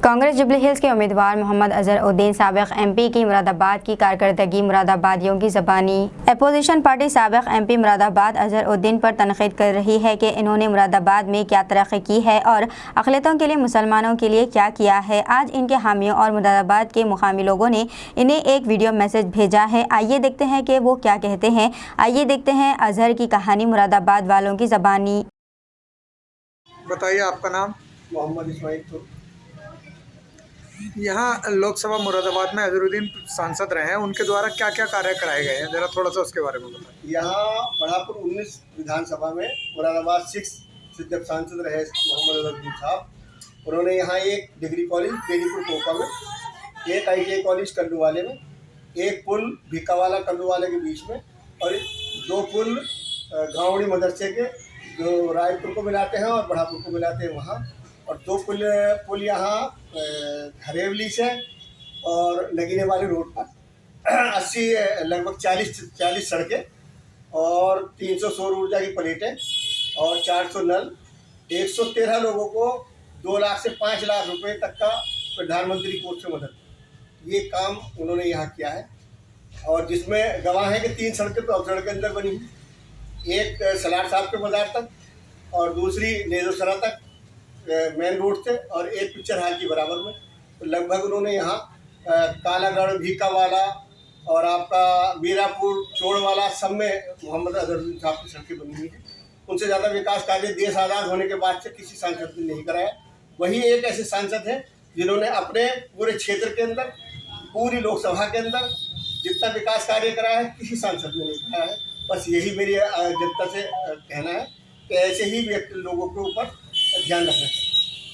Congress jubilee hills के उम्मीदवार मोहम्मद अजहर उद्दीन साबिक एमपी की मुरादाबाद की कारकर्दगी मुरादाबादियों की ज़बानी। अपोजिशन पार्टी साबिक एमपी मुरादाबाद अजहर उद्दीन पर तनकीद कर रही है कि इन्होंने मुरादाबाद में क्या तरक्की की है और अक़लियतों के लिए मुसलमानों के लिए क्या किया है। आज इनके हामियों और मुरादाबाद के मुकामी लोगों ने इन्हें एक वीडियो मैसेज भेजा है। आइए देखते हैं कि वो क्या कहते हैं। आइए देखते हैं अजहर की कहानी मुरादाबाद वालों की ज़बानी। बताइए आपका नाम। मोहम्मद इस्माइल। यहाँ लोकसभा मुरादाबाद में अजहरुद्दीन सांसद रहे हैं, उनके द्वारा क्या क्या कार्य कराए गए हैं, जरा थोड़ा सा उसके बारे में बताइए। यहाँ बढ़ापुर 19 विधानसभा में मुरादाबाद 6 से जब सांसद रहे मोहम्मद अजहरुद्दीन साहब, उन्होंने यहाँ एक डिग्री कॉलेज बेनीपुर कोपा में, एक ITI कॉलेज कल्लूवाले में, एक पुल भिक्कावाला कल्लूवाले के बीच में और 2 पुल गाँवड़ी मदरसे के जो रायपुर को मिलाते हैं और बढ़ापुर को मिलाते हैं वहाँ, और 2 पुल यहाँ हरेवली से और नगीने वाली रोड पर 80 लगभग 40 सड़कें और 300 सौर ऊर्जा की प्लेटें और 400 नल, 113 लोगों को 2 लाख से 5 लाख रुपए तक का प्रधानमंत्री कोष से मदद, ये काम उन्होंने यहाँ किया है। और जिसमें गवाह है कि 3 सड़कें तो अफसर के अंदर बनी हुई, एक सलार साहब के बाजार तक और दूसरी नेजोसरा तक मेन रोड से और एक पिक्चर हाल की बराबर में। तो लगभग उन्होंने यहाँ कालागढ़ भीकावाला और आपका मीरापुर चोड़वाला सब में मोहम्मद अजहरुद्दीन साहब की सड़कें बनी हुई हैं। उनसे ज़्यादा विकास कार्य देश आज़ाद होने के बाद से किसी सांसद ने नहीं कराया। वही एक ऐसे सांसद हैं जिन्होंने अपने पूरे क्षेत्र के अंदर, पूरी लोकसभा के अंदर जितना विकास कार्य कराया है किसी सांसद ने नहीं कराया है। बस यही मेरी जनता से कहना है कि ऐसे ही व्यक्ति लोगों के ऊपर ध्यान रखना चाहिए।